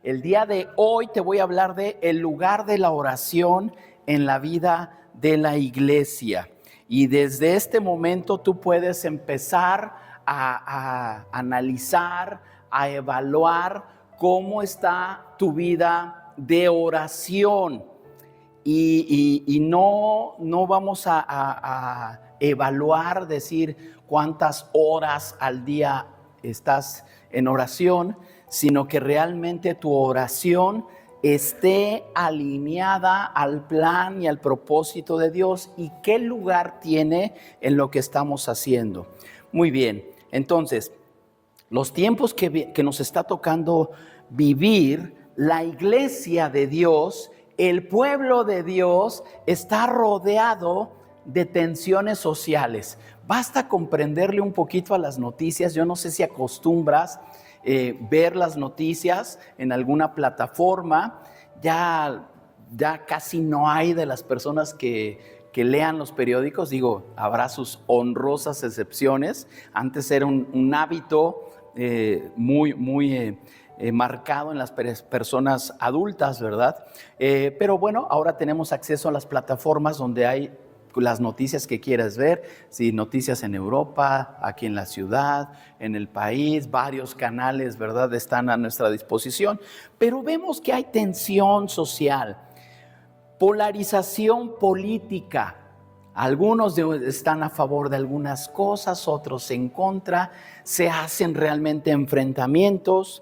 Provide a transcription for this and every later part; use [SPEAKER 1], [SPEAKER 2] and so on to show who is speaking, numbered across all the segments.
[SPEAKER 1] El día de hoy te voy a hablar de el lugar de la oración en la vida de la iglesia. Y desde este momento tú puedes empezar a analizar, a evaluar cómo está tu vida de oración. Y no vamos a evaluar, decir cuántas horas al día estás en oración, sino que realmente tu oración esté alineada al plan y al propósito de Dios y qué lugar tiene en lo que estamos haciendo. Muy bien, entonces, los tiempos que nos está tocando vivir, la iglesia de Dios, el pueblo de Dios está rodeado de tensiones sociales. Basta comprenderle un poquito a las noticias. Yo no sé si acostumbras ver las noticias en alguna plataforma. Ya casi no hay de las personas que lean los periódicos. Digo, habrá sus honrosas excepciones. Antes era un hábito muy marcado en las personas adultas, ¿verdad? Pero bueno, ahora tenemos acceso a las plataformas donde hay las noticias que quieras ver, sí, noticias en Europa, aquí en la ciudad, en el país, varios canales, ¿verdad?, están a nuestra disposición, pero vemos que hay tensión social, polarización política. Algunos están a favor de algunas cosas, otros en contra, se hacen realmente enfrentamientos,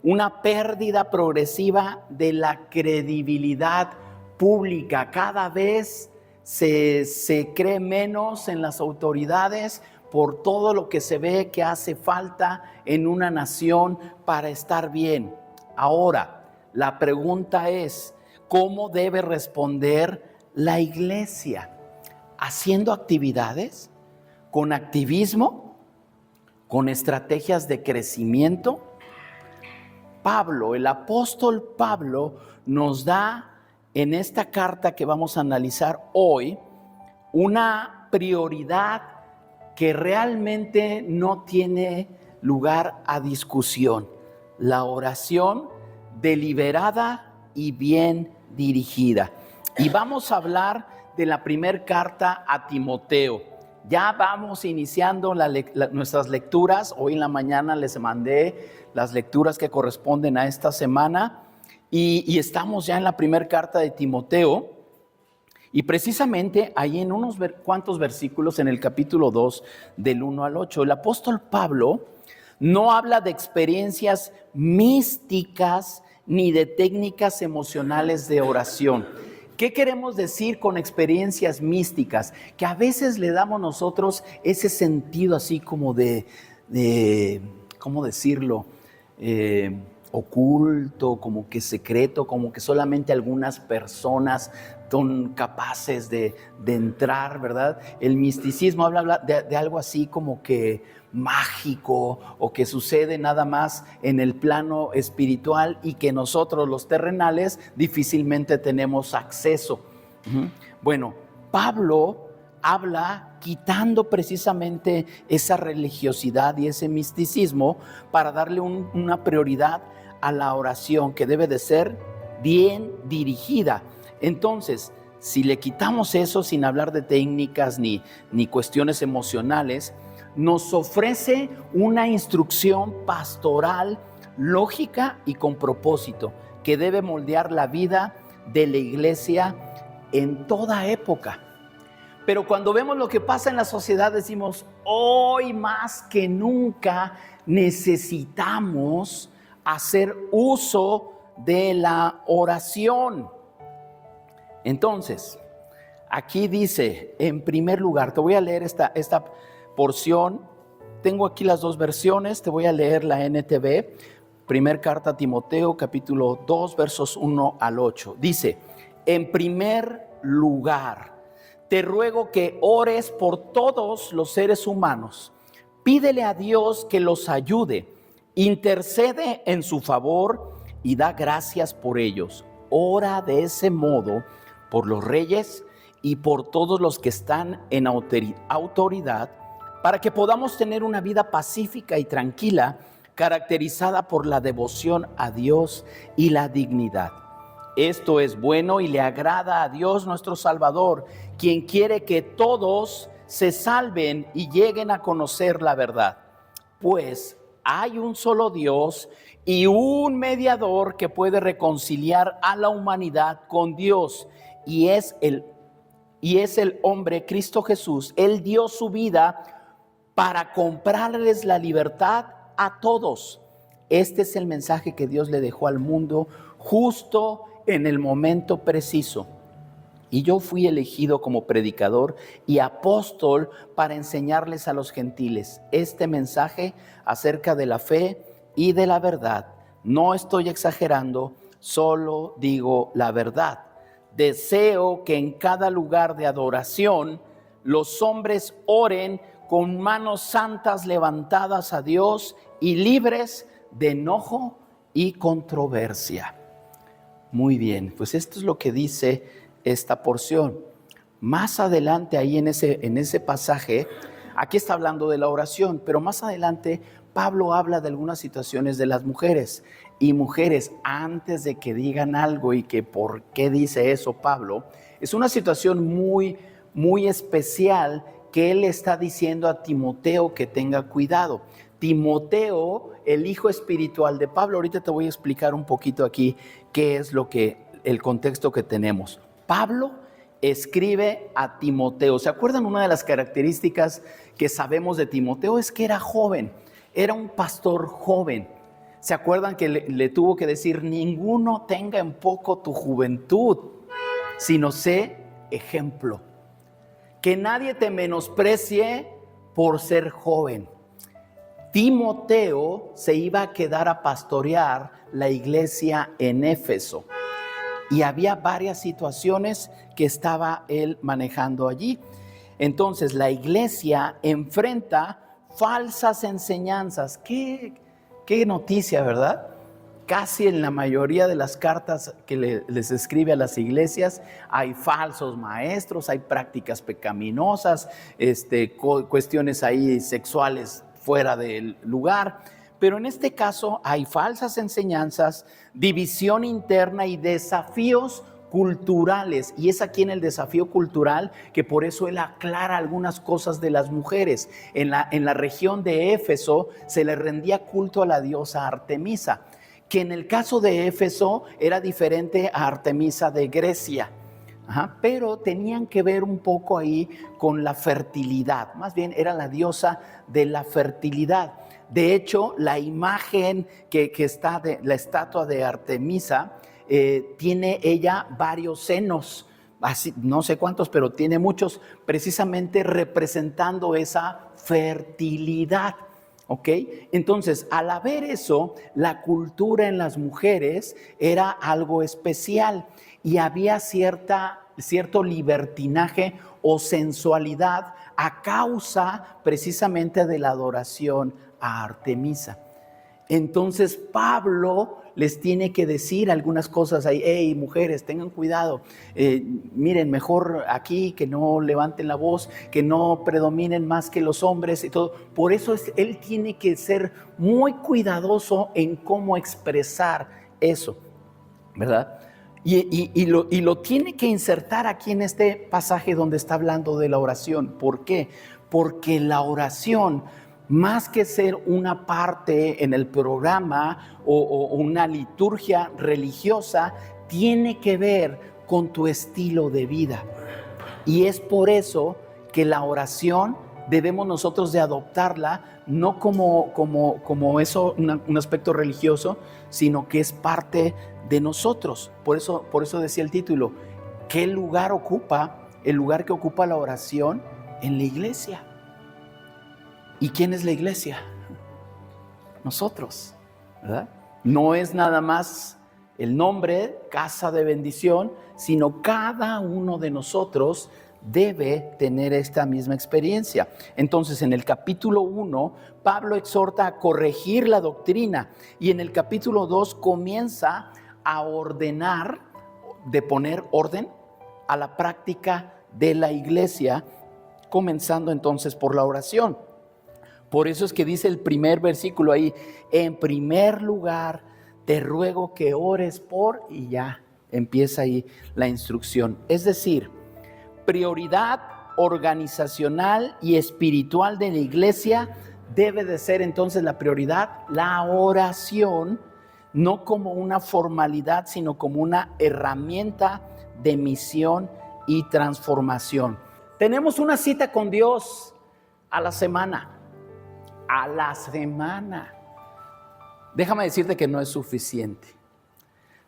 [SPEAKER 1] una pérdida progresiva de la credibilidad pública. Cada vez se cree menos en las autoridades por todo lo que se ve que hace falta en una nación para estar bien. Ahora, la pregunta es, ¿cómo debe responder la iglesia? ¿Haciendo actividades? ¿Con activismo? ¿Con estrategias de crecimiento? Pablo, el apóstol Pablo, nos da en esta carta que vamos a analizar hoy una prioridad que realmente no tiene lugar a discusión: la oración deliberada y bien dirigida. Y vamos a hablar de la primera carta a Timoteo. Ya vamos iniciando nuestras lecturas. Hoy en la mañana les mandé las lecturas que corresponden a esta semana y estamos ya en la primera carta de Timoteo. Y precisamente ahí en unos cuantos versículos, en el capítulo 2, del 1 al 8, el apóstol Pablo no habla de experiencias místicas ni de técnicas emocionales de oración. ¿Qué queremos decir con experiencias místicas? Que a veces le damos nosotros ese sentido así como de ¿cómo decirlo? Oculto, como que secreto, como que solamente algunas personas son capaces de entrar, ¿verdad? El misticismo habla de algo así como que mágico o que sucede nada más en el plano espiritual y que nosotros los terrenales difícilmente tenemos acceso. Bueno, Pablo habla quitando precisamente esa religiosidad y ese misticismo para darle una prioridad a la oración que debe de ser bien dirigida. Entonces, si le quitamos eso sin hablar de técnicas ni cuestiones emocionales, nos ofrece una instrucción pastoral lógica y con propósito que debe moldear la vida de la iglesia en toda época. Pero cuando vemos lo que pasa en la sociedad decimos, hoy más que nunca necesitamos hacer uso de la oración. Entonces, aquí dice, en primer lugar, te voy a leer esta porción. Tengo aquí las dos versiones, te voy a leer la NTV, primer carta a Timoteo, capítulo 2, versos 1 al 8. Dice, en primer lugar, te ruego que ores por todos los seres humanos. Pídele a Dios que los ayude, intercede en su favor y da gracias por ellos. Ora de ese modo por los reyes y por todos los que están en autoridad, para que podamos tener una vida pacífica y tranquila caracterizada por la devoción a Dios y la dignidad. Esto es bueno y le agrada a Dios nuestro Salvador, quien quiere que todos se salven y lleguen a conocer la verdad. Pues hay un solo Dios y un mediador que puede reconciliar a la humanidad con Dios, y es el hombre Cristo Jesús. Él dio su vida para comprarles la libertad a todos. Este es el mensaje que Dios le dejó al mundo justo en el momento preciso. Y yo fui elegido como predicador y apóstol para enseñarles a los gentiles este mensaje acerca de la fe y de la verdad. No estoy exagerando, solo digo la verdad. Deseo que en cada lugar de adoración los hombres oren con manos santas levantadas a Dios y libres de enojo y controversia. Muy bien, pues esto es lo que dice esta porción. Más adelante, ahí en ese pasaje, aquí está hablando de la oración, pero más adelante Pablo habla de algunas situaciones de las mujeres. Y mujeres, antes de que digan algo y que por qué dice eso Pablo, es una situación muy, muy especial que él está diciendo a Timoteo que tenga cuidado. Timoteo, el hijo espiritual de Pablo, ahorita te voy a explicar un poquito aquí qué es el contexto que tenemos. Pablo escribe a Timoteo. ¿Se acuerdan? Una de las características que sabemos de Timoteo es que era joven, era un pastor joven. ¿Se acuerdan que le tuvo que decir: ninguno tenga en poco tu juventud, sino sé ejemplo? Que nadie te menosprecie por ser joven. Timoteo se iba a quedar a pastorear la iglesia en Éfeso. Y había varias situaciones que estaba él manejando allí. Entonces la iglesia enfrenta falsas enseñanzas. Qué noticia, ¿verdad? Casi en la mayoría de las cartas que les escribe a las iglesias hay falsos maestros, hay prácticas pecaminosas, cuestiones ahí sexuales fuera del lugar. Pero en este caso hay falsas enseñanzas, división interna y desafíos culturales. Y es aquí en el desafío cultural que por eso él aclara algunas cosas de las mujeres. En la región de Éfeso se le rendía culto a la diosa Artemisa, que en el caso de Éfeso era diferente a Artemisa de Grecia. Pero tenían que ver un poco ahí con la fertilidad. Más bien era la diosa de la fertilidad. De hecho, la imagen que está de la estatua de Artemisa, tiene ella varios senos, así, no sé cuántos, pero tiene muchos, precisamente representando esa fertilidad. ¿Ok? Entonces, al haber eso, la cultura en las mujeres era algo especial y había cierto libertinaje o sensualidad a causa precisamente de la adoración a Artemisa. Entonces Pablo les tiene que decir algunas cosas ahí: hey, mujeres, tengan cuidado, miren, mejor aquí que no levanten la voz, que no predominen más que los hombres y todo. Por eso él tiene que ser muy cuidadoso en cómo expresar eso, ¿verdad? Y lo tiene que insertar aquí en este pasaje donde está hablando de la oración. ¿Por qué? Porque la oración, más que ser una parte en el programa o una liturgia religiosa, tiene que ver con tu estilo de vida. Y es por eso que la oración debemos nosotros de adoptarla, no como eso, un aspecto religioso, sino que es parte de nosotros. Por eso decía el título: ¿qué lugar ocupa el lugar que ocupa la oración en la iglesia? ¿Y quién es la iglesia? Nosotros, ¿verdad? No es nada más el nombre, casa de bendición, sino cada uno de nosotros debe tener esta misma experiencia. Entonces, en el capítulo 1, Pablo exhorta a corregir la doctrina, y en el capítulo 2 comienza a ordenar, de poner orden a la práctica de la iglesia, comenzando entonces por la oración. Por eso es que dice el primer versículo ahí, en primer lugar te ruego que ores por, y ya empieza ahí la instrucción. Es decir, prioridad organizacional y espiritual de la iglesia debe de ser entonces la prioridad, la oración, no como una formalidad, sino como una herramienta de misión y transformación. Tenemos una cita con Dios a la semana. A la semana. Déjame decirte que no es suficiente.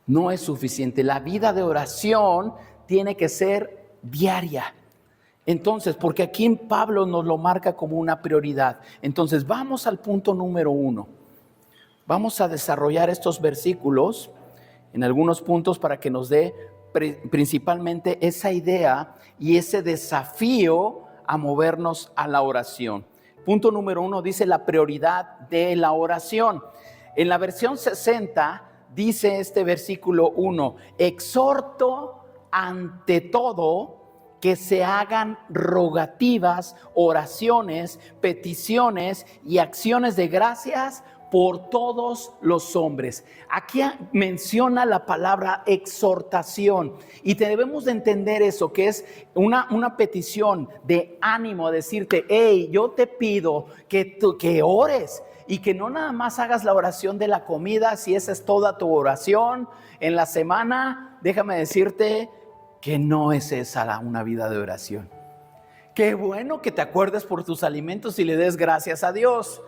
[SPEAKER 1] No es suficiente. La vida de oración tiene que ser diaria. Entonces, porque aquí en Pablo nos lo marca como una prioridad. Entonces, vamos al punto número 1. Vamos a desarrollar estos versículos en algunos puntos para que nos dé principalmente esa idea y ese desafío a movernos a la oración. Punto número 1 dice la prioridad de la oración. En la versión 60 dice este versículo 1, exhorto ante todo que se hagan rogativas, oraciones, peticiones y acciones de gracias por todos los hombres. Aquí menciona la palabra exhortación y debemos de entender eso, que es una petición de ánimo, decirte, hey, yo te pido que ores y que no nada más hagas la oración de la comida, si esa es toda tu oración en la semana, déjame decirte que no es esa una vida de oración. Qué bueno que te acuerdes por tus alimentos y le des gracias a Dios.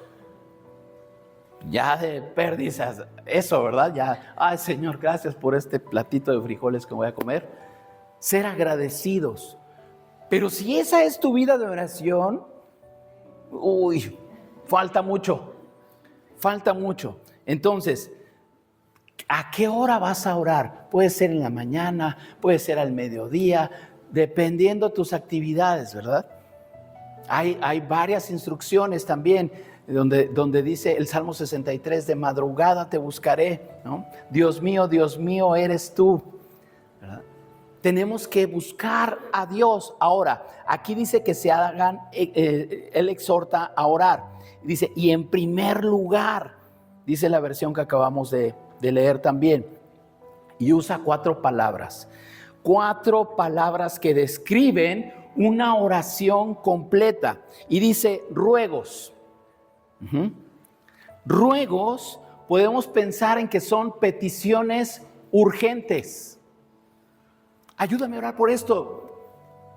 [SPEAKER 1] Ya de pérdidas, eso, ¿verdad? Ya, ay Señor, gracias por este platito de frijoles que voy a comer. Ser agradecidos. Pero si esa es tu vida de oración, falta mucho. Falta mucho. Entonces, ¿a qué hora vas a orar? Puede ser en la mañana, puede ser al mediodía, dependiendo tus actividades, ¿verdad? Hay varias instrucciones también, donde dice el Salmo 63, de madrugada te buscaré, ¿no? Dios mío, eres tú, ¿verdad? Tenemos que buscar a Dios. Ahora, aquí dice que se hagan, él exhorta a orar. Dice, y en primer lugar, dice la versión que acabamos de leer también, y usa 4 palabras. 4 palabras que describen una oración completa. Y dice ruegos. Ruegos, podemos pensar en que son peticiones urgentes. Ayúdame a orar por esto.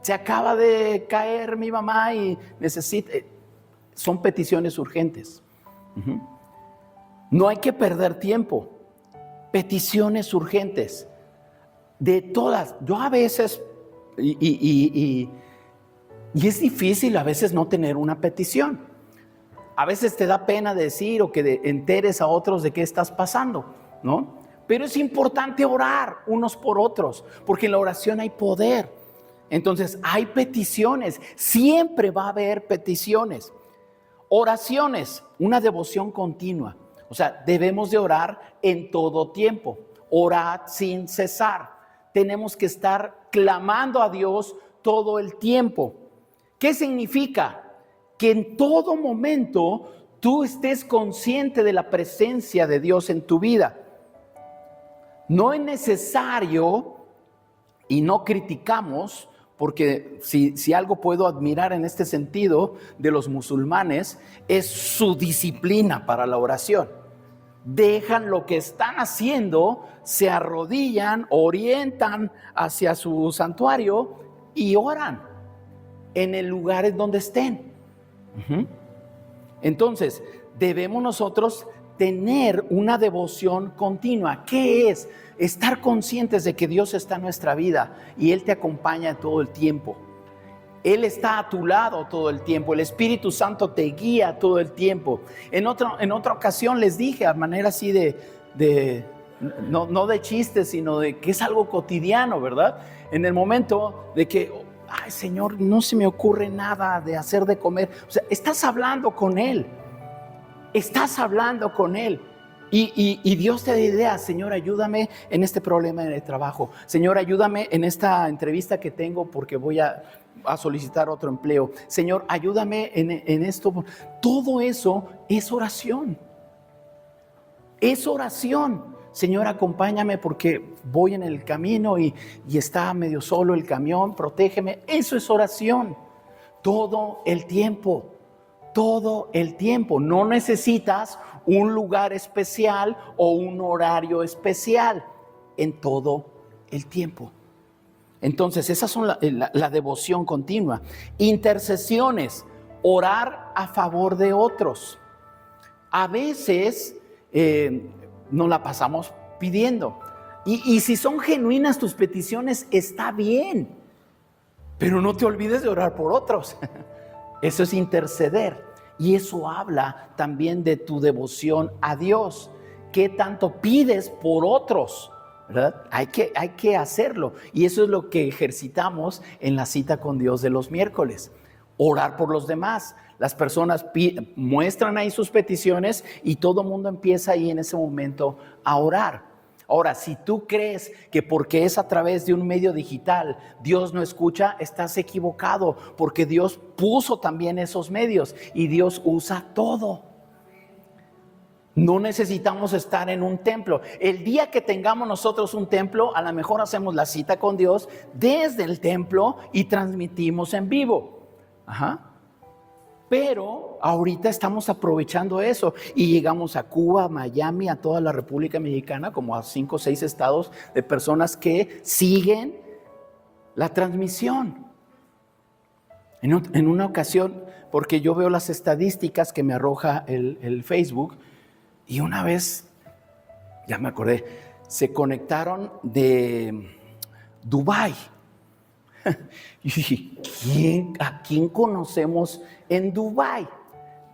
[SPEAKER 1] Se acaba de caer mi mamá y necesita. Son peticiones urgentes. No hay que perder tiempo. Peticiones urgentes. De todas. Yo a veces, y es difícil a veces no tener una petición. A veces te da pena decir o que enteres a otros de qué estás pasando, ¿no? Pero es importante orar unos por otros, porque en la oración hay poder. Entonces hay peticiones, siempre va a haber peticiones. Oraciones, una devoción continua. O sea, debemos de orar en todo tiempo. Orad sin cesar. Tenemos que estar clamando a Dios todo el tiempo. ¿Qué significa? Que en todo momento tú estés consciente de la presencia de Dios en tu vida. No es necesario, y no criticamos, porque si algo puedo admirar en este sentido de los musulmanes, es su disciplina para la oración. Dejan lo que están haciendo, se arrodillan, orientan hacia su santuario y oran en el lugar en donde estén. Entonces, debemos nosotros tener una devoción continua. ¿Qué es? Estar conscientes de que Dios está en nuestra vida y Él te acompaña todo el tiempo. Él está a tu lado todo el tiempo. El Espíritu Santo te guía todo el tiempo. En otra ocasión les dije, a manera así no de chiste, sino de que es algo cotidiano, ¿verdad? En el momento de que, ay Señor, no se me ocurre nada de hacer de comer. O sea, estás hablando con Él. Estás hablando con Él. Y Dios te da ideas. Señor, ayúdame en este problema en el trabajo. Señor, ayúdame en esta entrevista que tengo porque voy a solicitar otro empleo. Señor, ayúdame en esto. Todo eso es oración. Es oración. Señor, acompáñame porque voy en el camino y está medio solo el camión. Protégeme. Eso es oración. Todo el tiempo. Todo el tiempo. No necesitas un lugar especial o un horario especial. En todo el tiempo. Entonces, esas son la devoción continua. Intercesiones. Orar a favor de otros. A veces nos la pasamos pidiendo. Y si son genuinas tus peticiones, está bien. Pero no te olvides de orar por otros. Eso es interceder. Y eso habla también de tu devoción a Dios. ¿Qué tanto pides por otros? ¿Verdad? Hay que hacerlo. Y eso es lo que ejercitamos en la cita con Dios de los miércoles. Orar por los demás. Las personas muestran ahí sus peticiones y todo el mundo empieza ahí en ese momento a orar. Ahora, si tú crees que porque es a través de un medio digital Dios no escucha, estás equivocado, porque Dios puso también esos medios y Dios usa todo. No necesitamos estar en un templo. El día que tengamos nosotros un templo, a lo mejor hacemos la cita con Dios desde el templo y transmitimos en vivo. Pero ahorita estamos aprovechando eso y llegamos a Cuba, a Miami, a toda la República Mexicana, como a 5 o 6 estados de personas que siguen la transmisión. En una ocasión, porque yo veo las estadísticas que me arroja el Facebook, y una vez, ya me acordé, se conectaron de Dubái. Y dije, ¿a quién conocemos en Dubái?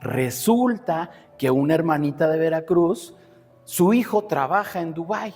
[SPEAKER 1] Resulta que una hermanita de Veracruz, su hijo trabaja en Dubái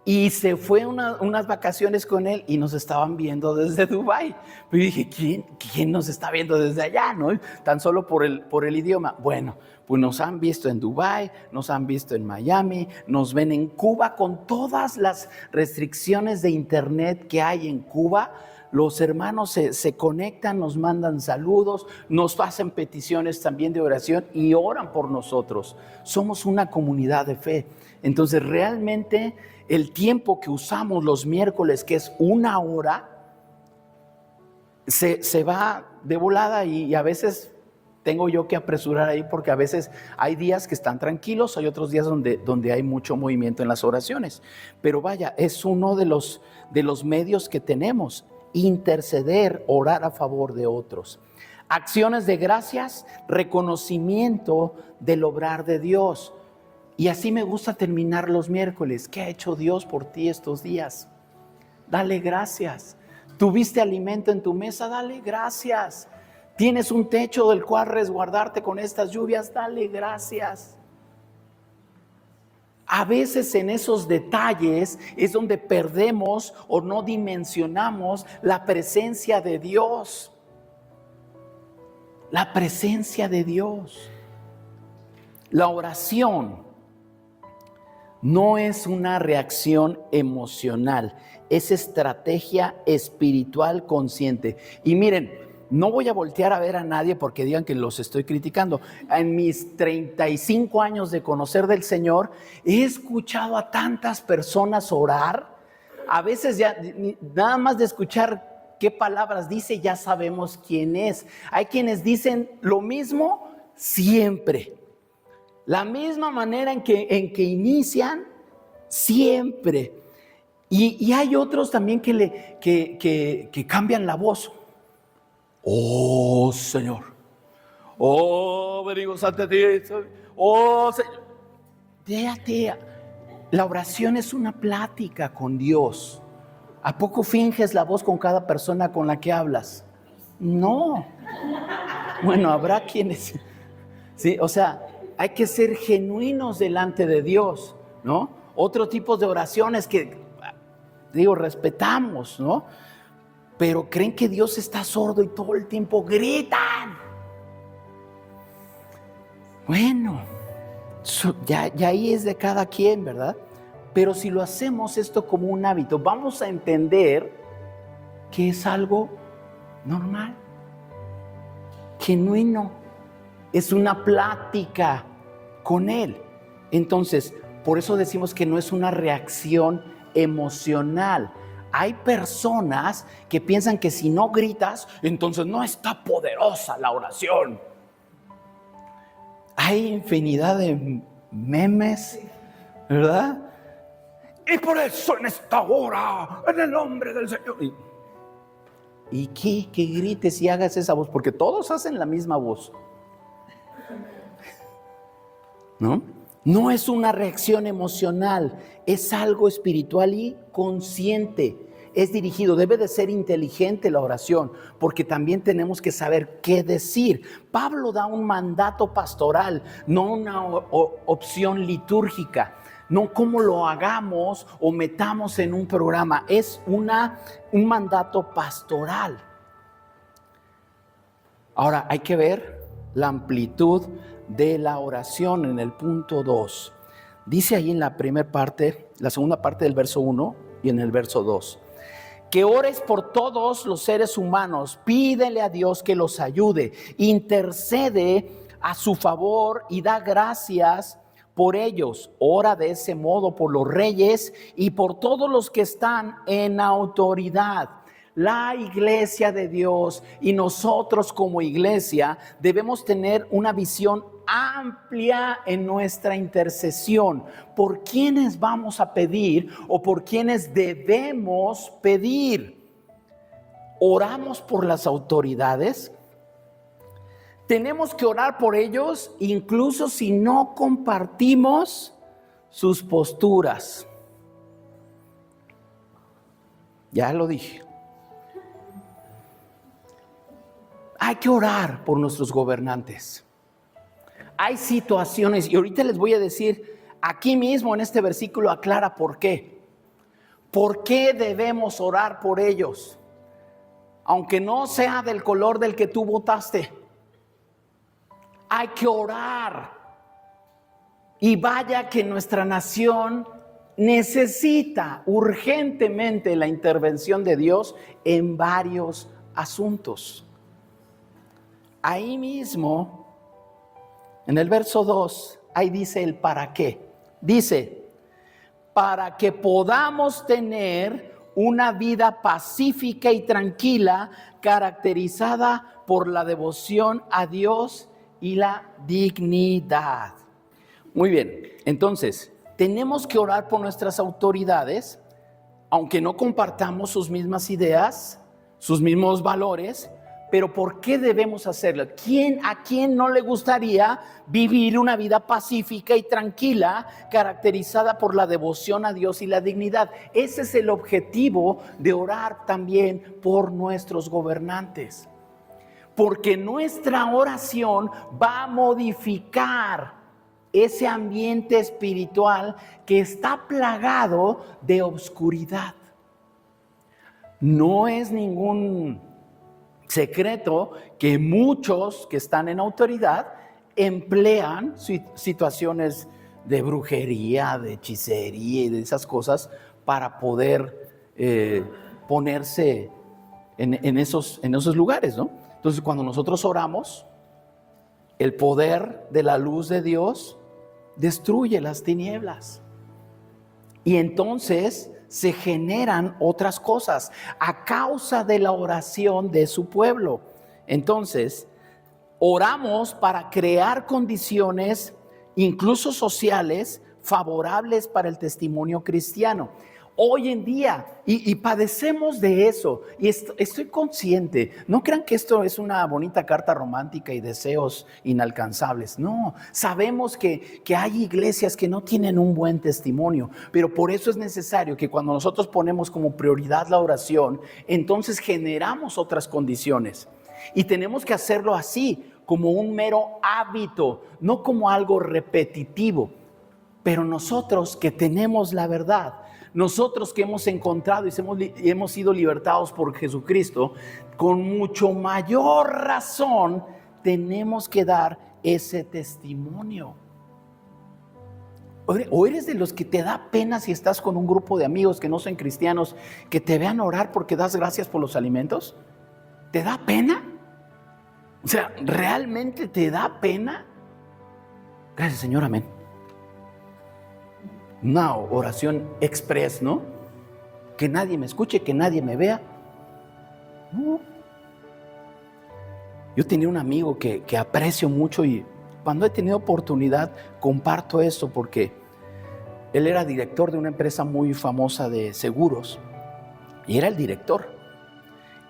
[SPEAKER 1] y se fue unas vacaciones con él y nos estaban viendo desde Dubái. Y dije, ¿quién nos está viendo desde allá? ¿No? Tan solo por el idioma. Bueno, pues nos han visto en Dubái, nos han visto en Miami, nos ven en Cuba con todas las restricciones de internet que hay en Cuba. Los hermanos se conectan, nos mandan saludos, nos hacen peticiones también de oración y oran por nosotros. Somos una comunidad de fe. Entonces realmente el tiempo que usamos los miércoles, que es 1 hora, se va de volada y a veces tengo yo que apresurar ahí porque a veces hay días que están tranquilos, hay otros días donde hay mucho movimiento en las oraciones. Pero vaya, es uno de los medios que tenemos. Interceder, orar a favor de otros. Acciones de gracias, reconocimiento del obrar de Dios. Y así me gusta terminar los miércoles. ¿Qué ha hecho Dios por ti estos días? Dale gracias. ¿Tuviste alimento en tu mesa? Dale gracias. ¿Tienes un techo del cual resguardarte con estas lluvias? Dale gracias. A veces en esos detalles es donde perdemos o no dimensionamos la presencia de Dios. La presencia de Dios. La oración no es una reacción emocional, es estrategia espiritual consciente. Y miren, no voy a voltear a ver a nadie porque digan que los estoy criticando. En mis 35 años de conocer del Señor, he escuchado a tantas personas orar. A veces ya, nada más de escuchar qué palabras dice, ya sabemos quién es. Hay quienes dicen lo mismo siempre. La misma manera en que inician, siempre. Y hay otros también que cambian la voz. Oh Señor, oh venimos ante ti, oh Señor. Déjate, la oración es una plática con Dios. ¿A poco finges la voz con cada persona con la que hablas? No. Bueno, habrá quienes, sí, o sea, hay que ser genuinos delante de Dios, ¿no? Otro tipo de oraciones que, digo, respetamos, ¿no? Pero creen que Dios está sordo y todo el tiempo gritan. Bueno, Ya ahí es de cada quien, ¿verdad? Pero si lo hacemos esto como un hábito, vamos a entender que es algo normal, genuino, es una plática con Él. Entonces, por eso decimos que no es una reacción emocional. Hay personas que piensan que si no gritas, entonces no está poderosa la oración. Hay infinidad de memes, ¿verdad? Y por eso en esta hora, en el nombre del Señor. ¿Y qué? Que grites y hagas esa voz, porque todos hacen la misma voz. ¿No? No es una reacción emocional, es algo espiritual y consciente. Es dirigido, debe de ser inteligente la oración, porque también tenemos que saber qué decir. Pablo da un mandato pastoral, no una opción litúrgica. No cómo lo hagamos o metamos en un programa, es un mandato pastoral. Ahora hay que ver la amplitud de la oración en el punto 2. Dice ahí en la primera parte, la segunda parte del verso 1 y en el verso 2. Que ores por todos los seres humanos, pídele a Dios que los ayude, intercede a su favor y da gracias por ellos. Ora de ese modo por los reyes y por todos los que están en autoridad. La iglesia de Dios y nosotros como iglesia debemos tener una visión amplia en nuestra intercesión. ¿Por quiénes vamos a pedir o por quiénes debemos pedir? ¿Oramos por las autoridades? Tenemos que orar por ellos incluso si no compartimos sus posturas. Ya lo dije. Hay que orar por nuestros gobernantes. Hay situaciones, y ahorita les voy a decir, aquí mismo en este versículo aclara por qué. ¿Por qué debemos orar por ellos? Aunque no sea del color del que tú votaste. Hay que orar. Y vaya que nuestra nación necesita urgentemente la intervención de Dios en varios asuntos. Ahí mismo, en el verso 2, ahí dice el para qué. Dice, para que podamos tener una vida pacífica y tranquila, caracterizada por la devoción a Dios y la dignidad. Muy bien, entonces, tenemos que orar por nuestras autoridades, aunque no compartamos sus mismas ideas, sus mismos valores. Pero ¿por qué debemos hacerlo? ¿A quién no le gustaría vivir una vida pacífica y tranquila, caracterizada por la devoción a Dios y la dignidad? Ese es el objetivo de orar también por nuestros gobernantes. Porque nuestra oración va a modificar ese ambiente espiritual que está plagado de oscuridad. No es ningún secreto que muchos que están en autoridad emplean situaciones de brujería, de hechicería y de esas cosas para poder ponerse en esos lugares, ¿no? Entonces, cuando nosotros oramos, el poder de la luz de Dios destruye las tinieblas. Y entonces se generan otras cosas a causa de la oración de su pueblo. Entonces, oramos para crear condiciones, incluso sociales, favorables para el testimonio cristiano. Hoy en día, y padecemos de eso, y estoy consciente, no crean que esto es una bonita carta romántica y deseos inalcanzables. No, sabemos que hay iglesias que no tienen un buen testimonio, pero por eso es necesario que cuando nosotros ponemos como prioridad la oración, entonces generamos otras condiciones. Y tenemos que hacerlo así, como un mero hábito, no como algo repetitivo. Pero nosotros que tenemos la verdad, nosotros que hemos encontrado y hemos sido libertados por Jesucristo, con mucho mayor razón tenemos que dar ese testimonio. ¿O eres de los que te da pena si estás con un grupo de amigos que no son cristianos, que te vean orar porque das gracias por los alimentos? ¿Te da pena? O sea, ¿realmente te da pena? Gracias, Señor, amén. Una oración express, ¿no? Que nadie me escuche, que nadie me vea. No. Yo tenía un amigo que aprecio mucho y cuando he tenido oportunidad comparto esto porque él era director de una empresa muy famosa de seguros y era el director.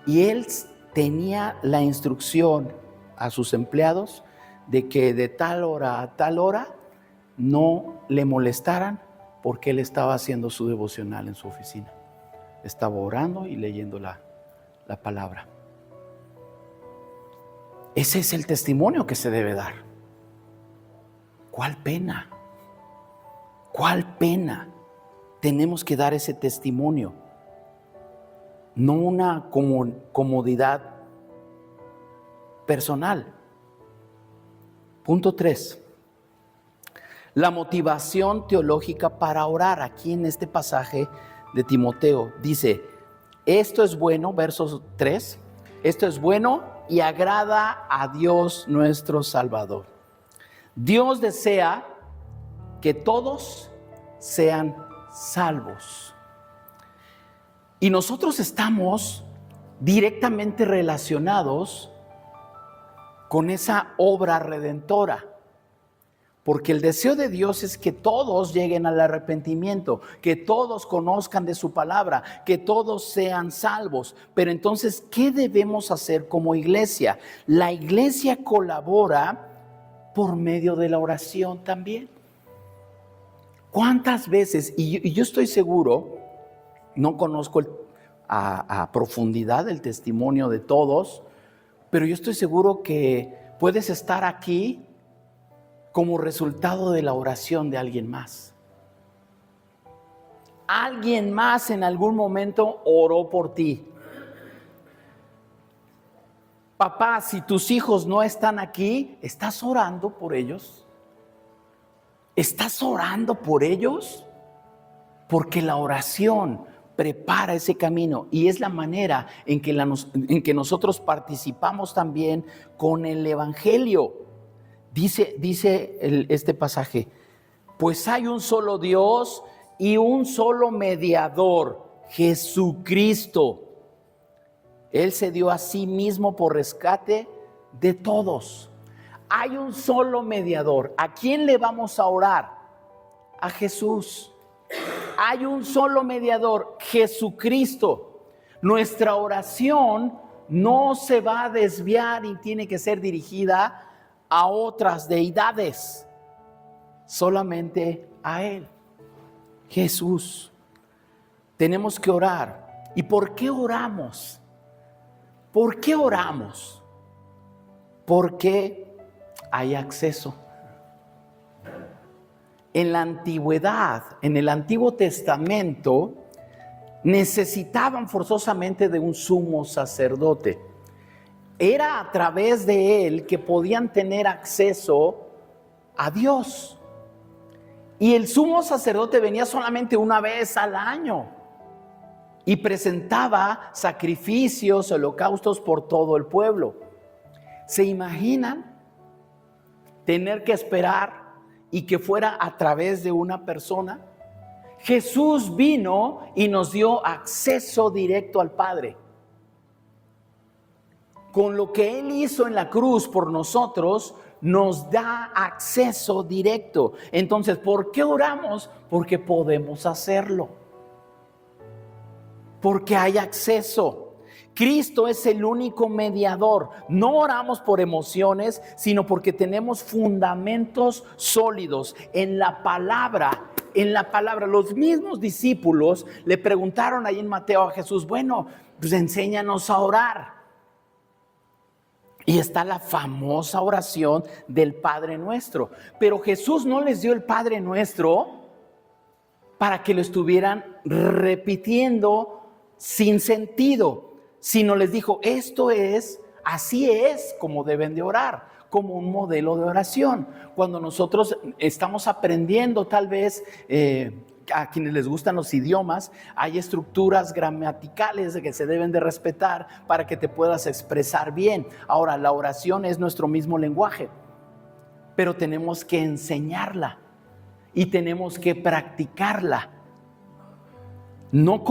[SPEAKER 1] Y él tenía la instrucción a sus empleados de que de tal hora a tal hora no le molestaran porque él estaba haciendo su devocional en su oficina. Estaba orando y leyendo la palabra. Ese es el testimonio que se debe dar. ¿Cuál pena? ¿Cuál pena? Tenemos que dar ese testimonio. No una comodidad personal. Punto 3. La motivación teológica para orar. Aquí en este pasaje de Timoteo dice, esto es bueno, versos 3, esto es bueno y agrada a Dios nuestro Salvador. Dios desea que todos sean salvos. Y nosotros estamos directamente relacionados con esa obra redentora. Porque el deseo de Dios es que todos lleguen al arrepentimiento, que todos conozcan de su palabra, que todos sean salvos. Pero entonces, ¿qué debemos hacer como iglesia? La iglesia colabora por medio de la oración también. ¿Cuántas veces? Y yo estoy seguro, no conozco a profundidad el testimonio de todos, pero yo estoy seguro que puedes estar aquí como resultado de la oración de alguien más. Alguien más en algún momento oró por ti. Papá, si tus hijos no están aquí, ¿estás orando por ellos? ¿Estás orando por ellos? Porque la oración prepara ese camino y es la manera en que nosotros participamos también con el Evangelio. Dice este pasaje, pues hay un solo Dios y un solo mediador, Jesucristo. Él se dio a sí mismo por rescate de todos. Hay un solo mediador. ¿A quién le vamos a orar? A Jesús. Hay un solo mediador, Jesucristo. Nuestra oración no se va a desviar y tiene que ser dirigida a otras deidades, solamente a Él, Jesús. Tenemos que orar. ¿Y por qué oramos? ¿Por qué oramos? Porque hay acceso. En la antigüedad, en el Antiguo Testamento, necesitaban forzosamente de un sumo sacerdote. Era a través de él que podían tener acceso a Dios. Y el sumo sacerdote venía solamente una vez al año y presentaba sacrificios, holocaustos por todo el pueblo. ¿Se imaginan tener que esperar y que fuera a través de una persona? Jesús vino y nos dio acceso directo al Padre. Con lo que Él hizo en la cruz por nosotros, nos da acceso directo. Entonces, ¿por qué oramos? Porque podemos hacerlo. Porque hay acceso. Cristo es el único mediador. No oramos por emociones, sino porque tenemos fundamentos sólidos en la palabra. En la palabra, los mismos discípulos le preguntaron ahí en Mateo a Jesús, bueno, pues enséñanos a orar. Y está la famosa oración del Padre Nuestro. Pero Jesús no les dio el Padre Nuestro para que lo estuvieran repitiendo sin sentido, sino les dijo, así es como deben de orar. como un modelo de oración. Cuando nosotros estamos aprendiendo tal vez, a quienes les gustan los idiomas, hay estructuras gramaticales que se deben de respetar para que te puedas expresar bien. Ahora, la oración es nuestro mismo lenguaje, pero tenemos que enseñarla y tenemos que practicarla. No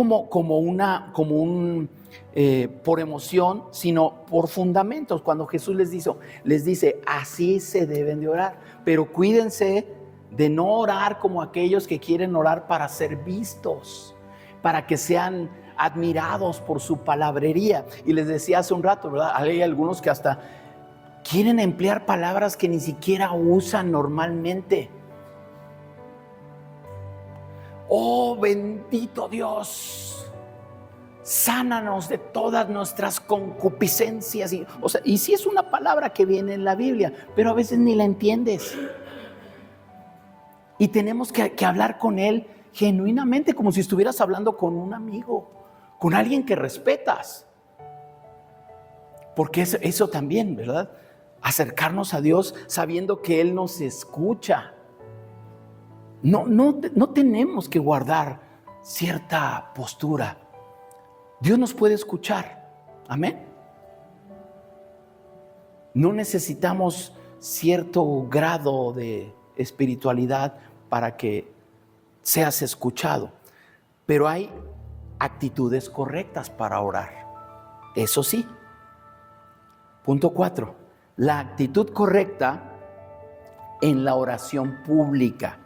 [SPEAKER 1] por emoción, sino por fundamentos. Cuando Jesús les dice, así se deben de orar. Pero cuídense de no orar como aquellos que quieren orar para ser vistos, para que sean admirados por su palabrería. Y les decía hace un rato, ¿verdad? Hay algunos que hasta quieren emplear palabras que ni siquiera usan normalmente. Oh, bendito Dios, sánanos de todas nuestras concupiscencias. Y sí es una palabra que viene en la Biblia, pero a veces ni la entiendes. Y tenemos que hablar con Él genuinamente, como si estuvieras hablando con un amigo, con alguien que respetas. Porque eso también, ¿verdad? Acercarnos a Dios sabiendo que Él nos escucha. No tenemos que guardar cierta postura. Dios nos puede escuchar. Amén. No necesitamos cierto grado de espiritualidad para que seas escuchado. Pero hay actitudes correctas para orar. Eso sí. Punto 4. La actitud correcta en la oración pública.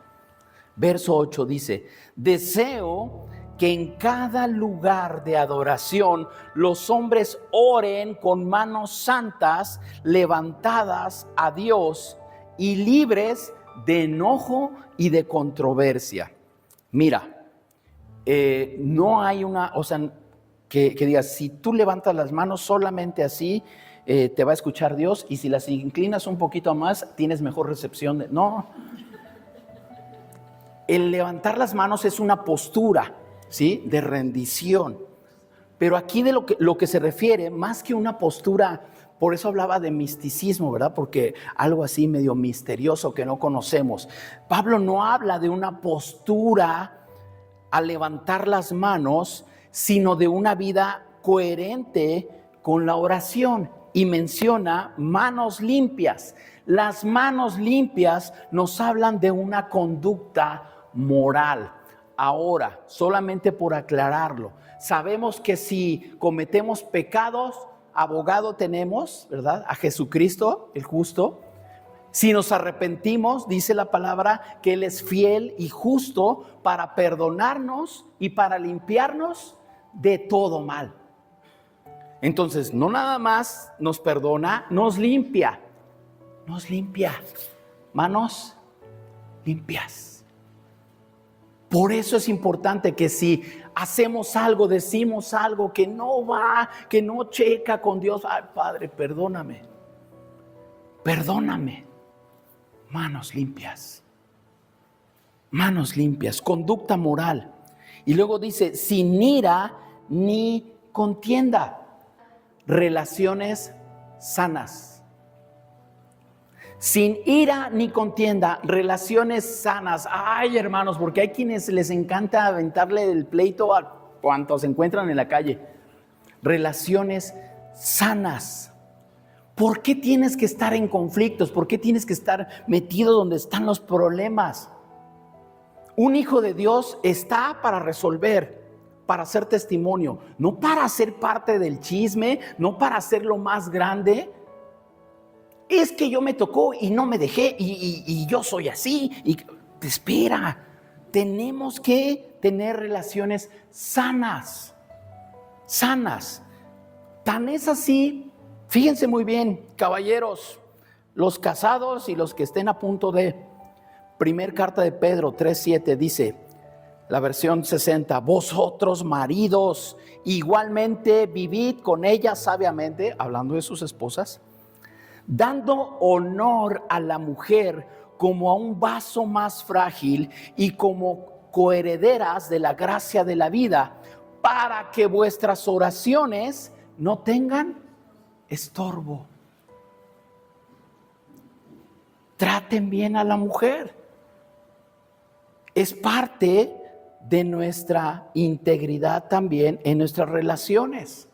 [SPEAKER 1] Verso 8 dice, deseo que en cada lugar de adoración los hombres oren con manos santas levantadas a Dios y libres de enojo y de controversia. Mira, no hay que digas, si tú levantas las manos solamente así, te va a escuchar Dios, y si las inclinas un poquito más, tienes mejor recepción. No. El levantar las manos es una postura, ¿sí?, de rendición. Pero aquí de lo que se refiere, más que una postura, por eso hablaba de misticismo, ¿verdad? Porque algo así medio misterioso que no conocemos. Pablo no habla de una postura al levantar las manos, sino de una vida coherente con la oración. Y menciona manos limpias. Las manos limpias nos hablan de una conducta moral. Ahora, solamente por aclararlo, sabemos que si cometemos pecados, abogado tenemos, ¿verdad? A Jesucristo, el justo. Si nos arrepentimos, dice la palabra que Él es fiel y justo para perdonarnos y para limpiarnos de todo mal. Entonces, no nada más nos perdona, nos limpia. Nos limpia. Manos limpias. Por eso es importante que si hacemos algo, decimos algo que no va, que no checa con Dios, ay, Padre, perdóname. Perdóname. Manos limpias. Manos limpias. Conducta moral. Y luego dice, sin ira ni contienda. Relaciones sanas. Sin ira ni contienda, relaciones sanas. Ay, hermanos, porque hay quienes les encanta aventarle el pleito a cuantos se encuentran en la calle. Relaciones sanas. ¿Por qué tienes que estar en conflictos? ¿Por qué tienes que estar metido donde están los problemas? Un hijo de Dios está para resolver, para ser testimonio, no para ser parte del chisme, no para ser lo más grande. Es que yo me tocó y no me dejé y yo soy así. Y espera, tenemos que tener relaciones sanas. Sanas. Tan es así, fíjense muy bien, caballeros, los casados y los que estén a punto de. Primer carta de Pedro 3:7 dice, la versión 60, vosotros maridos igualmente vivid con ellas sabiamente, hablando de sus esposas, dando honor a la mujer como a un vaso más frágil y como coherederas de la gracia de la vida, para que vuestras oraciones no tengan estorbo. traten bien a la mujer. Es parte de nuestra integridad también en nuestras relaciones.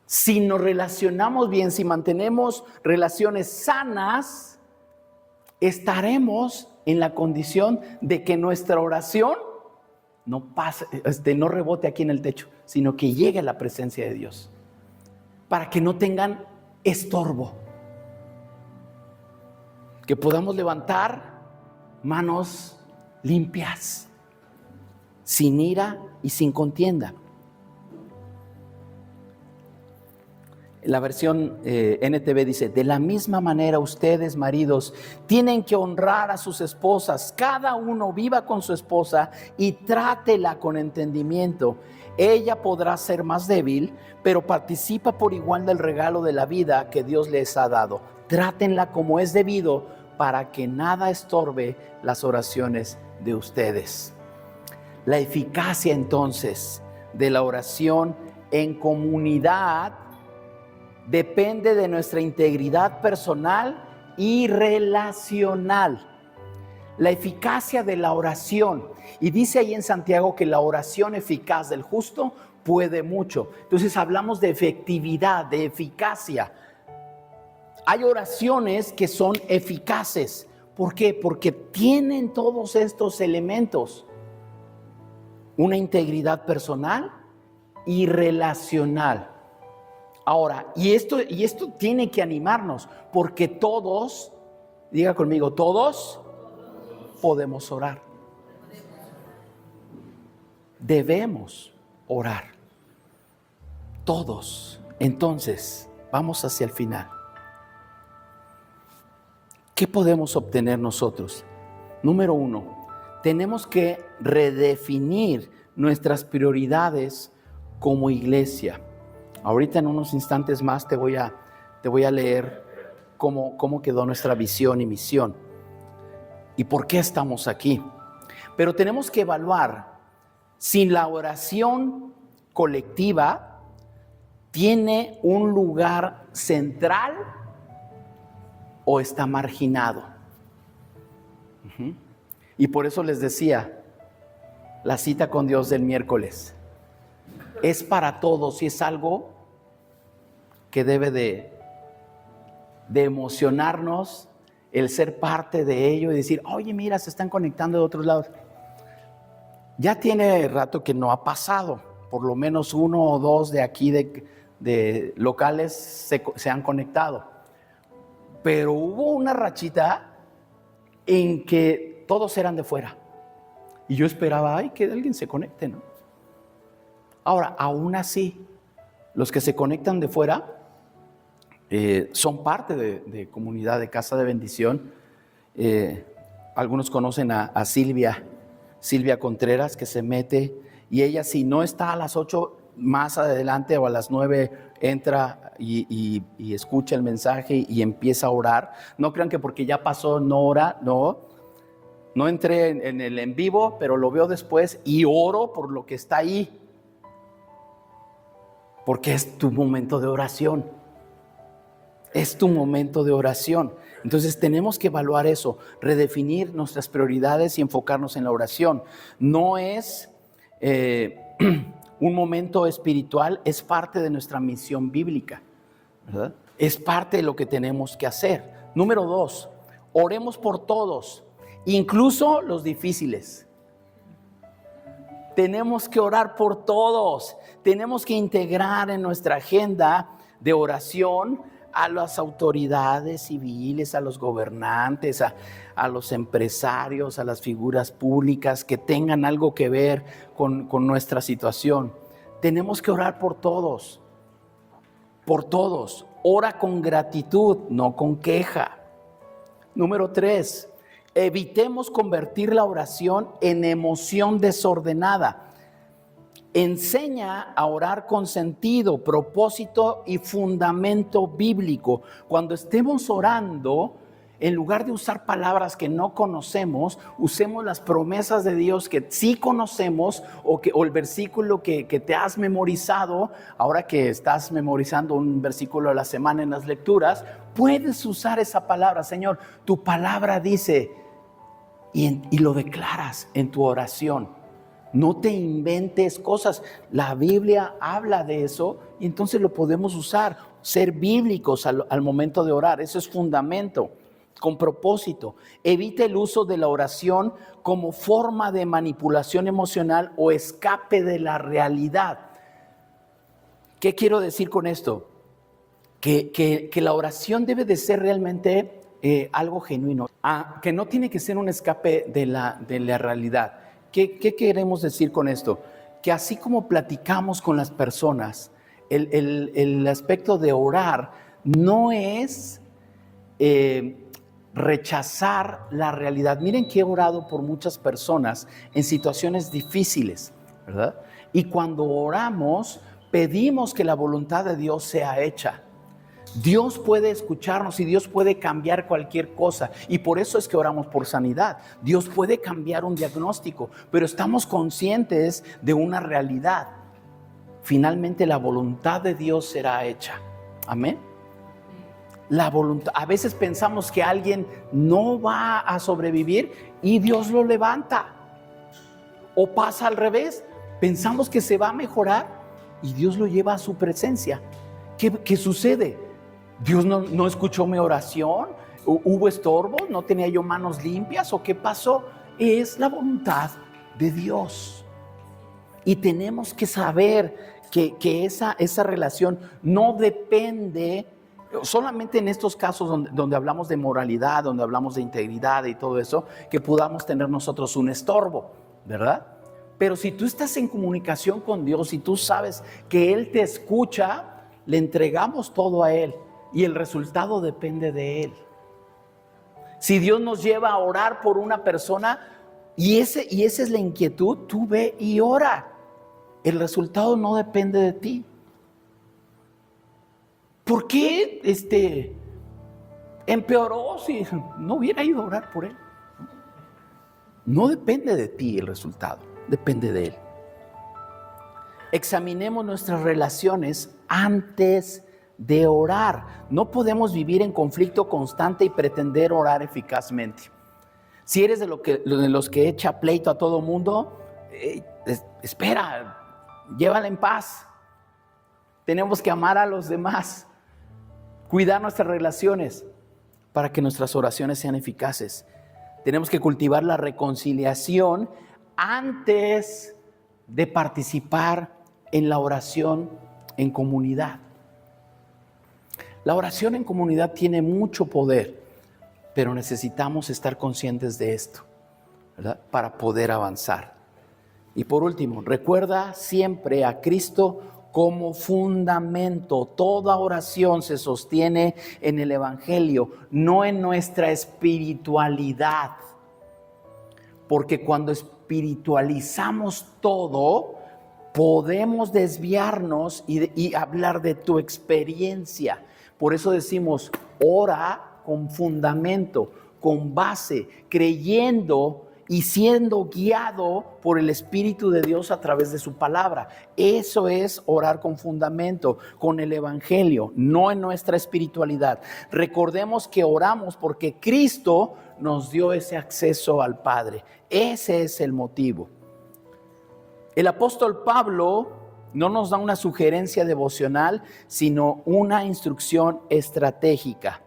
[SPEAKER 1] Si nos relacionamos bien, si mantenemos relaciones sanas, estaremos en la condición de que nuestra oración no pase, no rebote aquí en el techo, sino que llegue a la presencia de Dios, para que no tengan estorbo, que podamos levantar manos limpias, sin ira y sin contienda. La versión NTV dice: de la misma manera ustedes, maridos, tienen que honrar a sus esposas. Cada uno viva con su esposa y trátela con entendimiento. Ella podrá ser más débil, pero participa por igual del regalo de la vida que Dios les ha dado. Trátenla como es debido, para que nada estorbe las oraciones de ustedes. La eficacia entonces de la oración en comunidad depende de nuestra integridad personal y relacional. La eficacia de la oración. Y dice ahí en Santiago que la oración eficaz del justo puede mucho. Entonces hablamos de efectividad, de eficacia. Hay oraciones que son eficaces. ¿Por qué? Porque tienen todos estos elementos. Una integridad personal y relacional. Ahora, y esto tiene que animarnos, porque todos, diga conmigo, todos podemos orar. Debemos orar. Todos. Entonces, vamos hacia el final. ¿Qué podemos obtener nosotros? Número 1, tenemos que redefinir nuestras prioridades como iglesia. Ahorita en unos instantes más te voy a leer cómo quedó nuestra visión y misión y por qué estamos aquí. Pero tenemos que evaluar si la oración colectiva tiene un lugar central o está marginado. Y por eso les decía, la cita con Dios del miércoles es para todos y es algo que debe de emocionarnos el ser parte de ello y decir: oye, mira, se están conectando de otros lados. Ya tiene rato que no ha pasado, por lo menos 1 o 2 de aquí de locales se han conectado, pero hubo una rachita en que todos eran de fuera y yo esperaba que alguien se conecte, ¿no? Ahora, aún así, los que se conectan de fuera son parte de comunidad de Casa de Bendición. Algunos conocen a Silvia Contreras, que se mete, y ella, si no está a las 8, más adelante o a las 9, entra y escucha el mensaje y empieza a orar. No crean que porque ya pasó no ora, no entré en el en vivo, pero lo veo después y oro por lo que está ahí. Porque es tu momento de oración. Es tu momento de oración. Entonces tenemos que evaluar eso, redefinir nuestras prioridades y enfocarnos en la oración. No es un momento espiritual, es parte de nuestra misión bíblica, ¿verdad? Es parte de lo que tenemos que hacer. Número 2, oremos por todos, incluso los difíciles. Tenemos que orar por todos. Tenemos que integrar en nuestra agenda de oración a las autoridades civiles, a los gobernantes, a los empresarios, a las figuras públicas que tengan algo que ver con nuestra situación. Tenemos que orar por todos. Por todos. Ora con gratitud, no con queja. Número 3. Evitemos convertir la oración en emoción desordenada. Enseña a orar con sentido, propósito y fundamento bíblico. Cuando estemos orando, en lugar de usar palabras que no conocemos, usemos las promesas de Dios que sí conocemos o el versículo que te has memorizado. Ahora que estás memorizando un versículo a la semana en las lecturas, puedes usar esa palabra. Señor, tu palabra dice, y lo declaras en tu oración. No te inventes cosas. La Biblia habla de eso y entonces lo podemos usar. Ser bíblicos al momento de orar. Eso es fundamento. Con propósito. Evita el uso de la oración como forma de manipulación emocional o escape de la realidad. ¿Qué quiero decir con esto? Que la oración debe de ser realmente algo genuino. Que no tiene que ser un escape de la realidad. ¿Qué queremos decir con esto? Que así como platicamos con las personas, el aspecto de orar no es rechazar la realidad. Miren que he orado por muchas personas en situaciones difíciles, ¿verdad? Y cuando oramos, pedimos que la voluntad de Dios sea hecha. Dios puede escucharnos y Dios puede cambiar cualquier cosa. Y por eso es que oramos por sanidad. Dios puede cambiar un diagnóstico, pero estamos conscientes de una realidad. Finalmente la voluntad de Dios será hecha. Amén. La voluntad. A veces pensamos que alguien no va a sobrevivir y Dios lo levanta. O pasa al revés. Pensamos que se va a mejorar y Dios lo lleva a su presencia. ¿Qué sucede? ¿Dios no escuchó mi oración? ¿Hubo estorbos? ¿No tenía yo manos limpias? ¿O qué pasó? Es la voluntad de Dios. Y tenemos que saber que esa relación no depende solamente en estos casos donde hablamos de moralidad, donde hablamos de integridad y todo eso, que podamos tener nosotros un estorbo, ¿verdad? Pero si tú estás en comunicación con Dios y tú sabes que Él te escucha, le entregamos todo a Él y el resultado depende de Él. Si Dios nos lleva a orar por una persona y esa es la inquietud, tú ve y ora. El resultado no depende de ti. ¿Por qué empeoró si no hubiera ido a orar por él? No depende de ti el resultado, depende de Él. Examinemos nuestras relaciones antes de orar. No podemos vivir en conflicto constante y pretender orar eficazmente. Si eres de los que echa pleito a todo mundo, espera, llévala en paz. Tenemos que amar a los demás, cuidar nuestras relaciones para que nuestras oraciones sean eficaces. Tenemos que cultivar la reconciliación antes de participar en la oración en comunidad. La oración en comunidad tiene mucho poder, pero necesitamos estar conscientes de esto, ¿verdad? Para poder avanzar. Y por último, recuerda siempre a Cristo como fundamento. Toda oración se sostiene en el Evangelio, no en nuestra espiritualidad. Porque cuando espiritualizamos todo, podemos desviarnos y hablar de tu experiencia. Por eso decimos, ora con fundamento, con base, creyendo y siendo guiado por el Espíritu de Dios a través de su palabra. Eso es orar con fundamento, con el Evangelio, no en nuestra espiritualidad. Recordemos que oramos porque Cristo nos dio ese acceso al Padre. Ese es el motivo. El apóstol Pablo no nos da una sugerencia devocional, sino una instrucción estratégica.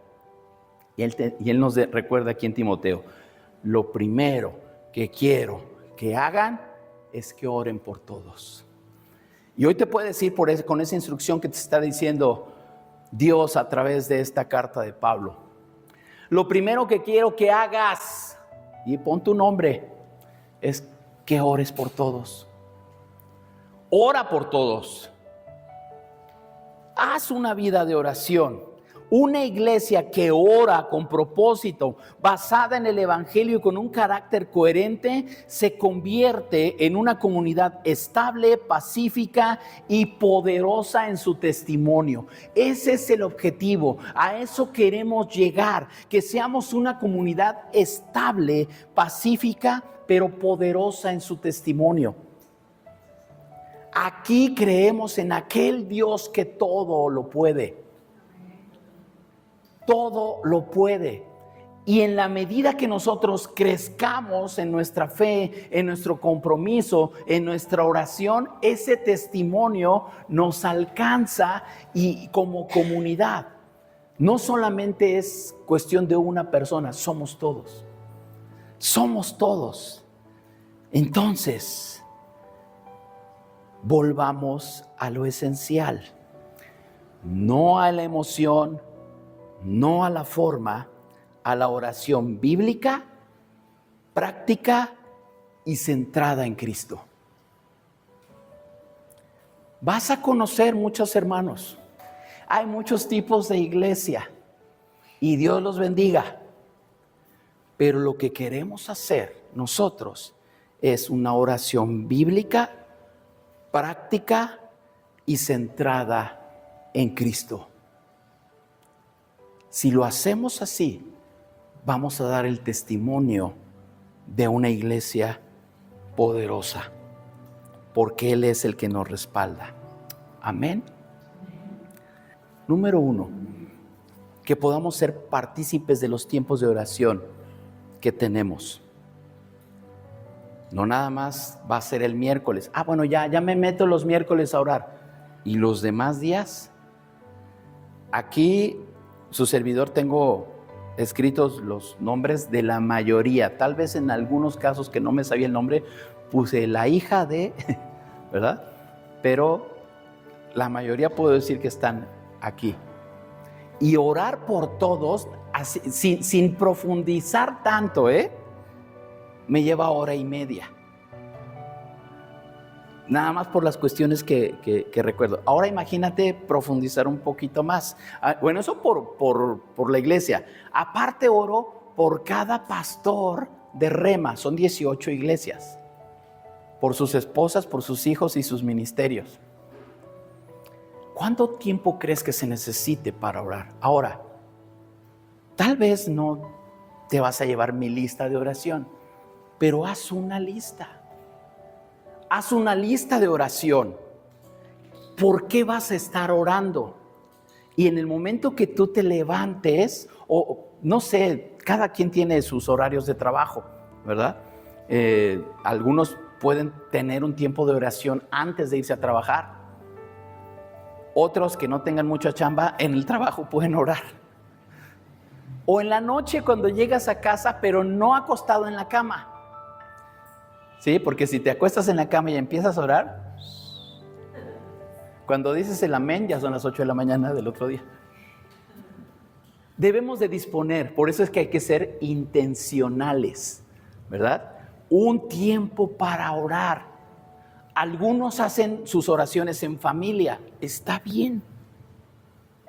[SPEAKER 1] Y él nos recuerda aquí en Timoteo, lo primero que quiero que hagan es que oren por todos. Y hoy te puede decir con esa instrucción que te está diciendo Dios a través de esta carta de Pablo. Lo primero que quiero que hagas, y pon tu nombre, es que ores por todos. Ora por todos. Haz una vida de oración. Una iglesia que ora con propósito, basada en el evangelio y con un carácter coherente, se convierte en una comunidad estable, pacífica y poderosa en su testimonio. Ese es el objetivo. A eso queremos llegar, que seamos una comunidad estable, pacífica, pero poderosa en su testimonio. Aquí creemos en aquel Dios que todo lo puede. Todo lo puede. Y en la medida que nosotros crezcamos en nuestra fe, en nuestro compromiso, en nuestra oración, ese testimonio nos alcanza y como comunidad. No solamente es cuestión de una persona, somos todos. Somos todos. Entonces, volvamos a lo esencial. No a la emoción, no a la forma, a la oración bíblica, práctica y centrada en Cristo. Vas a conocer muchos hermanos. Hay muchos tipos de iglesia y Dios los bendiga. Pero lo que queremos hacer nosotros es una oración bíblica, práctica y centrada en Cristo. Si lo hacemos así, vamos a dar el testimonio de una iglesia poderosa, porque Él es el que nos respalda. Amén. Número 1, que podamos ser partícipes de los tiempos de oración que tenemos. No nada más va a ser el miércoles. Bueno, ya me meto los miércoles a orar. ¿Y los demás días? Aquí su servidor tengo escritos los nombres de la mayoría. Tal vez en algunos casos que no me sabía el nombre, puse la hija de, ¿verdad? Pero la mayoría puedo decir que están aquí. Y orar por todos, así, sin profundizar tanto, me lleva hora y media. Nada más por las cuestiones que recuerdo. Ahora imagínate profundizar un poquito más. Bueno, eso por la iglesia. Aparte oro por cada pastor de Rema. Son 18 iglesias. Por sus esposas, por sus hijos y sus ministerios. ¿Cuánto tiempo crees que se necesite para orar? Ahora, tal vez no te vas a llevar mi lista de oración, pero haz una lista. Haz una lista de oración. ¿Por qué vas a estar orando? Y en el momento que tú te levantes, o no sé, cada quien tiene sus horarios de trabajo, ¿verdad? Algunos pueden tener un tiempo de oración antes de irse a trabajar. Otros que no tengan mucha chamba, en el trabajo pueden orar. O en la noche cuando llegas a casa, pero no acostado en la cama. Sí, porque si te acuestas en la cama y empiezas a orar, cuando dices el amén ya son las 8 de la mañana del otro día. Debemos de disponer, por eso es que hay que ser intencionales, ¿verdad? Un tiempo para orar. Algunos hacen sus oraciones en familia, está bien,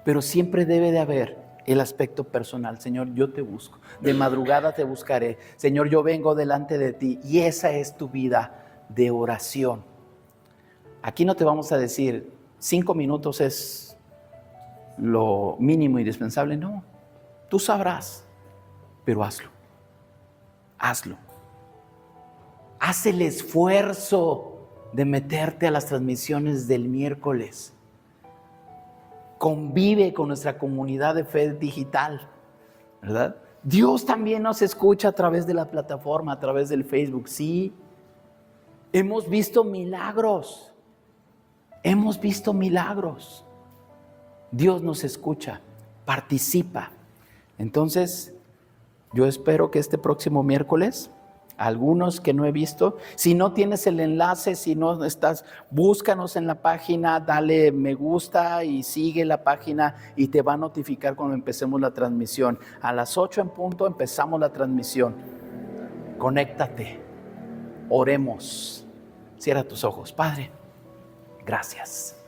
[SPEAKER 1] pero siempre debe de haber el aspecto personal. Señor, yo te busco, de madrugada te buscaré. Señor, yo vengo delante de ti, y esa es tu vida de oración. Aquí no te vamos a decir 5 minutos es lo mínimo indispensable, no. Tú sabrás, pero hazlo. Hazlo. Haz el esfuerzo de meterte a las transmisiones del miércoles. Convive con nuestra comunidad de fe digital, ¿verdad? Dios también nos escucha a través de la plataforma, a través del Facebook, sí. Hemos visto milagros. Hemos visto milagros. Dios nos escucha, participa. Entonces, yo espero que este próximo miércoles, algunos que no he visto, si no tienes el enlace, si no estás, búscanos en la página, dale me gusta y sigue la página y te va a notificar cuando empecemos la transmisión. A las 8 en punto empezamos la transmisión. Conéctate, oremos. Cierra tus ojos. Padre, gracias.